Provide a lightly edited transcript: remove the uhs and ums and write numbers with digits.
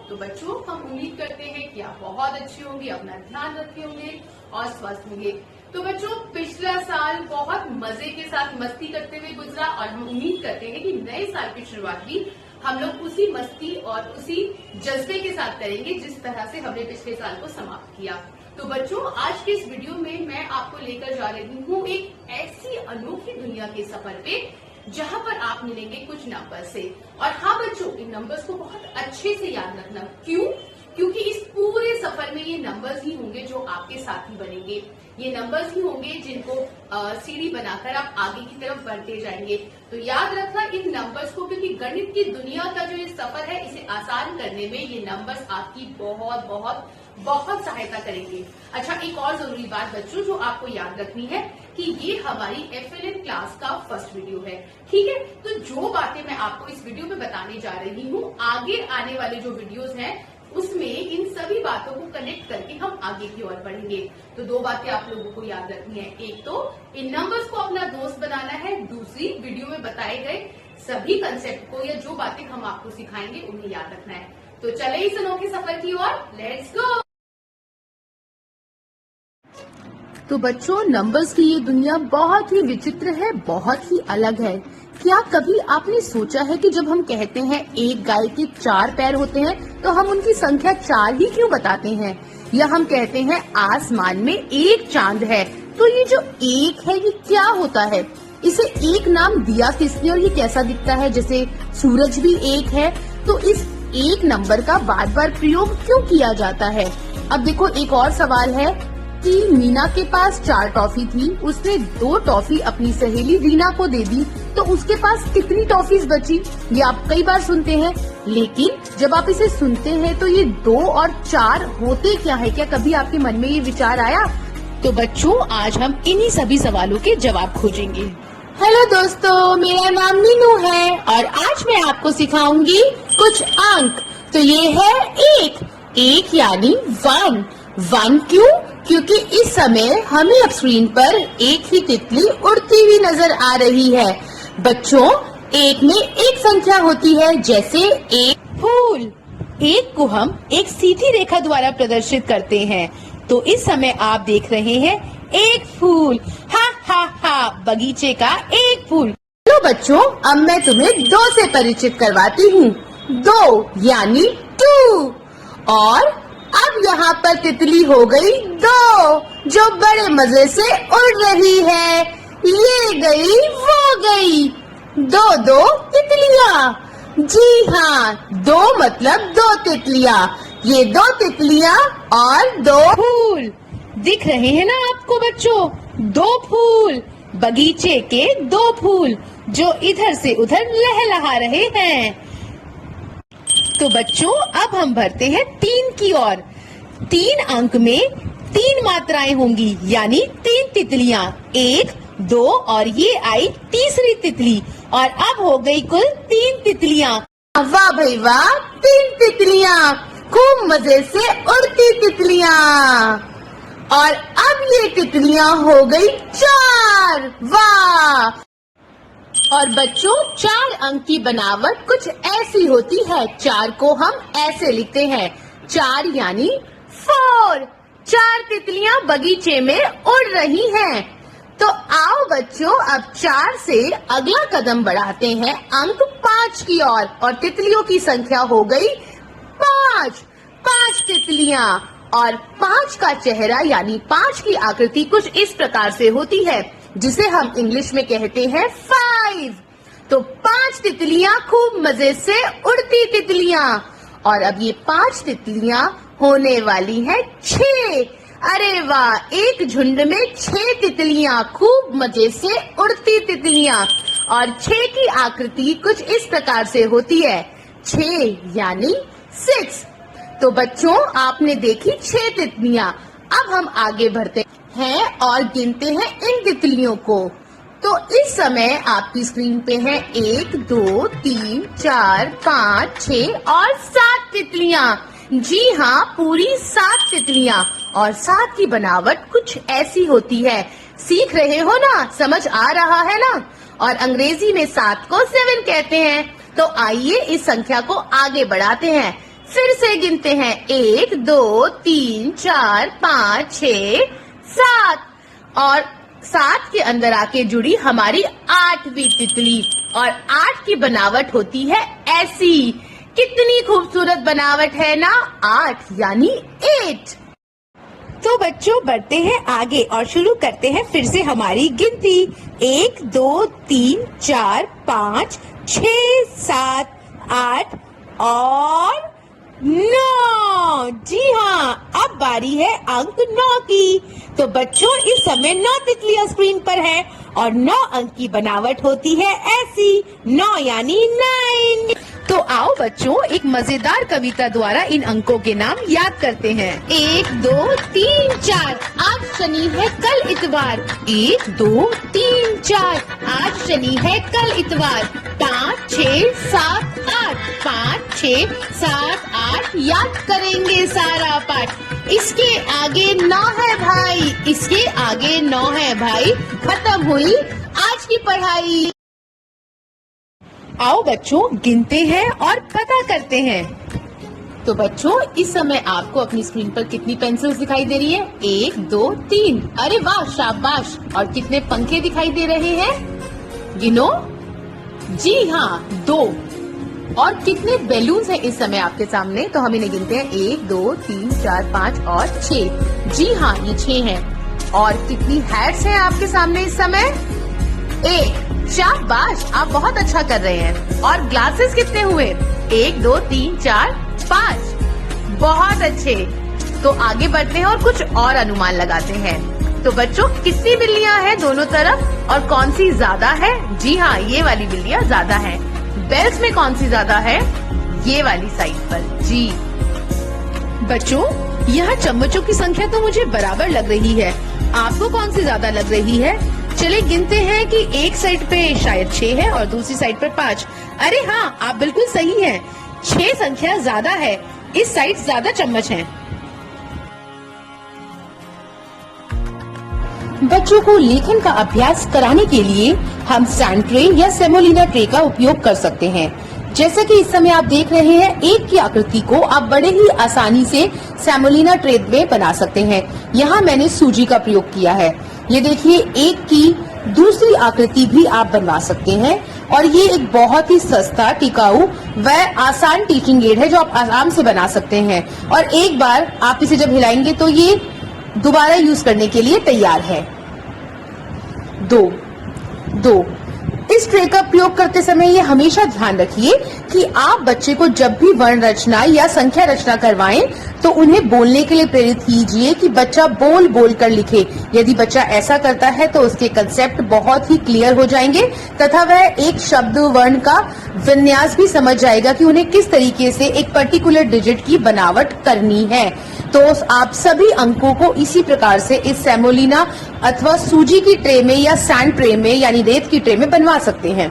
तो बच्चों, हम उम्मीद करते हैं कि आप बहुत अच्छे होंगे, अपना ध्यान रखे होंगे और स्वस्थ होंगे। तो बच्चों, पिछला साल बहुत मजे के साथ मस्ती करते हुए गुजरा और हम उम्मीद करते हैं कि नए साल की शुरुआत भी हम लोग उसी मस्ती और उसी जज्बे के साथ करेंगे जिस तरह से हमने पिछले साल को समाप्त किया। तो बच्चों, आज के इस वीडियो में मैं आपको लेकर जा रही हूँ एक ऐसी अनोखी दुनिया के सफर पे जहाँ पर आप मिलेंगे कुछ नंबर से। और हाँ बच्चों, इन नंबर्स को बहुत अच्छे से याद रखना। क्यों? क्योंकि इस पूरे सफर में ये नंबर्स ही होंगे जो आपके साथी बनेंगे। ये नंबर्स ही होंगे जिनको सीढ़ी बनाकर आप आगे की तरफ बढ़ते जाएंगे। तो याद रखना इन नंबर्स को, क्योंकि गणित की दुनिया का जो ये सफर है इसे आसान करने में ये नंबर्स आपकी बहुत बहुत बहुत सहायता करेंगे। अच्छा, एक और जरूरी बात बच्चों जो आपको याद रखनी है कि ये हमारी FLN क्लास का फर्स्ट वीडियो है, ठीक है। तो जो बातें मैं आपको इस वीडियो में बताने जा रही हूँ, आगे आने वाले जो वीडियोस हैं उसमें इन सभी बातों को कनेक्ट करके हम आगे की ओर बढ़ेंगे। तो दो बातें आप लोगों को याद रखनी है। एक तो इन नंबर्स को अपना दोस्त बनाना है, दूसरी वीडियो में बताए गए सभी कंसेप्ट को या जो बातें हम आपको सिखाएंगे उन्हें याद रखना है। तो चले इस अनोखे सफर की ओर, लेट्स गो। तो बच्चों, नंबर्स की ये दुनिया बहुत ही विचित्र है, बहुत ही अलग है। क्या कभी आपने सोचा है कि जब हम कहते हैं एक गाय के 4 पैर होते हैं तो हम उनकी संख्या 4 ही क्यों बताते हैं? या हम कहते हैं आसमान में एक चांद है, तो ये जो एक है ये क्या होता है? इसे एक नाम दिया किसने और ये कैसा दिखता है? जैसे सूरज भी एक है, तो इस एक नंबर का बार बार प्रयोग क्यों किया जाता है? अब देखो, एक और सवाल है कि मीना के पास 4 टॉफी थी, उसने 2 टॉफी अपनी सहेली रीना को दे दी, तो उसके पास कितनी टॉफीज बची? ये आप कई बार सुनते हैं, लेकिन जब आप इसे सुनते हैं तो ये 2 और 4 होते क्या है? क्या कभी आपके मन में ये विचार आया? तो बच्चों, आज हम इन्हीं सभी सवालों के जवाब खोजेंगे। हेलो दोस्तों, मेरा नाम मीनू है और आज मैं आपको सिखाऊंगी कुछ अंक। तो ये है एक यानी 1 क्यों? क्योंकि इस समय हमें अब स्क्रीन पर एक ही तितली उड़ती हुई नजर आ रही है। बच्चों, एक में एक संख्या होती है, जैसे एक फूल। एक को हम एक सीधी रेखा द्वारा प्रदर्शित करते हैं। तो इस समय आप देख रहे हैं एक फूल। हा हा हा, बगीचे का एक फूल। तो बच्चों, अब मैं तुम्हें 2 से परिचित करवाती हूँ। 2 यानी 2। और अब यहाँ पर तितली हो गई 2, जो बड़े मजे से उड़ रही है। ये गई वो गई, 2 तितलियाँ। जी हाँ, 2 मतलब 2 तितलियाँ। ये 2 तितलियाँ और 2 फूल दिख रहे हैं ना आपको बच्चों? 2 फूल, बगीचे के 2 फूल जो इधर से उधर लहलहा रहे हैं। तो बच्चों, अब हम बढ़ते हैं 3 की ओर। 3 अंक में 3 मात्राएं होंगी, यानी 3 तितलियां। 1, 2 और ये आई तीसरी तितली, और अब हो गई कुल 3 तितलियां। वाह भाई वाह, 3 तितलियां, खूब मजे से उड़ती तितलियां। और अब ये तितलियां हो गई 4। वाह! और बच्चों, 4 अंक की बनावट कुछ ऐसी होती है। 4 को हम ऐसे लिखते हैं, 4 यानी 4। 4 तितलियां बगीचे में उड़ रही हैं। तो आओ बच्चों, अब 4 से अगला कदम बढ़ाते हैं अंक 5 की ओर, और तितलियों की संख्या हो गई 5। 5 तितलियां, और 5 का चेहरा यानी 5 की आकृति कुछ इस प्रकार से होती है, जिसे हम इंग्लिश में कहते हैं 5। तो 5 तितलियां, खूब मजे से उड़ती तितलियां। और अब ये 5 तितलियां होने वाली है 6। अरे वाह, एक झुंड में 6 तितलियां, खूब मजे से उड़ती तितलियां। और 6 की आकृति कुछ इस प्रकार से होती है, 6 यानी 6। तो बच्चों, आपने देखी 6 तितलियां। अब हम आगे बढ़ते हैं और गिनते हैं इन तितलियों को। तो इस समय आपकी स्क्रीन पे है 1, 2, 3, 4, 5, 6 और 7 तितलियां। जी हाँ, पूरी 7 तितलियां। और 7 की बनावट कुछ ऐसी होती है। सीख रहे हो ना? समझ आ रहा है ना? और अंग्रेजी में 7 को 7 कहते हैं। तो आइए इस संख्या को आगे बढ़ाते हैं। फिर से गिनते हैं 1 2 3 4 5 6 7 और 7 के अंदर आके जुड़ी हमारी 8वीं तितली और 8 की बनावट होती है ऐसी। कितनी खूबसूरत बनावट है ना, 8 यानी 8। तो बच्चों बढ़ते हैं आगे और शुरू करते हैं फिर से हमारी गिनती। 1 2 3 4 5 6 7 8 और 9। जी हाँ, अब बारी है अंक 9 की। तो बच्चों इस समय 9 तितलियां स्क्रीन पर हैं और 9 अंक की बनावट होती है ऐसी। 9 यानी 9। तो आओ बच्चों एक मजेदार कविता द्वारा इन अंकों के नाम याद करते हैं। 1 2 3 4 आज शनि है कल इतवार। 1 2 3 4 आज शनि है कल इतवार। 5 6 7 8 5 6 7 8 याद करेंगे सारा पाठ। इसके आगे 9 है भाई, इसके आगे 9 है भाई। खत्म हुई आज की पढ़ाई। आओ बच्चों गिनते हैं और पता करते हैं। तो बच्चों इस समय आपको अपनी स्क्रीन पर कितनी पेंसिल्स दिखाई दे रही है? 1 2 3। अरे वाह शाबाश। और कितने पंखे दिखाई दे रहे हैं? गिनो। जी हाँ 2। और कितने बैलून्स हैं इस समय आपके सामने? तो हम इन्हें गिनते हैं 1 2 3 4 5 और 6। जी हाँ ये 6 हैं। और कितनी हैट्स हैं आपके सामने इस समय? 1। शाबाश, आप बहुत अच्छा कर रहे हैं। और ग्लासेस कितने हुए? 1 2 3 4 5। बहुत अच्छे। तो आगे बढ़ते हैं और कुछ और अनुमान लगाते हैं। तो बच्चों कितनी बिल्लियां हैं दोनों तरफ और कौन सी ज्यादा है? जी हाँ ये वाली बिल्लियां ज्यादा है। बेल्स में कौन सी ज्यादा है? ये वाली साइड पर। जी बच्चों यहाँ चम्मचों की संख्या तो मुझे बराबर लग रही है, आपको कौन सी ज्यादा लग रही है? चले गिनते हैं कि एक साइड पे शायद 6 है और दूसरी साइड पर 5। अरे हाँ आप बिल्कुल सही हैं, 6 संख्या ज्यादा है, इस साइड ज्यादा चम्मच हैं। बच्चों को लेखन का अभ्यास कराने के लिए हम सैंड ट्रे या सेमोलिना ट्रे का उपयोग कर सकते हैं। जैसा कि इस समय आप देख रहे हैं, एक की आकृति को आप बड़े ही आसानी से सेमोलिना ट्रे में बना सकते हैं। यहाँ मैंने सूजी का प्रयोग किया है। ये देखिए एक की दूसरी आकृति भी आप बनवा सकते हैं और ये एक बहुत ही सस्ता, टिकाऊ व आसान टीचिंग एड है जो आप आराम से बना सकते हैं। और एक बार आप इसे जब हिलाएंगे तो ये दोबारा यूज करने के लिए तैयार है। 2 इस ट्रे का प्रयोग करते समय ये हमेशा ध्यान रखिए कि आप बच्चे को जब भी वर्ण रचना या संख्या रचना करवाएं तो उन्हें बोलने के लिए प्रेरित कीजिए कि बच्चा बोल बोल कर लिखे। यदि बच्चा ऐसा करता है तो उसके कंसेप्ट बहुत ही क्लियर हो जाएंगे तथा वह एक शब्द वर्ण का विन्यास भी समझ जाएगा कि उन्हें किस तरीके से एक पर्टिकुलर डिजिट की बनावट करनी है। तो आप सभी अंकों को इसी प्रकार से इस सेमोलिना अथवा सूजी की ट्रे में या सैंड ट्रे में यानी रेत की ट्रे में बनवा सकते हैं।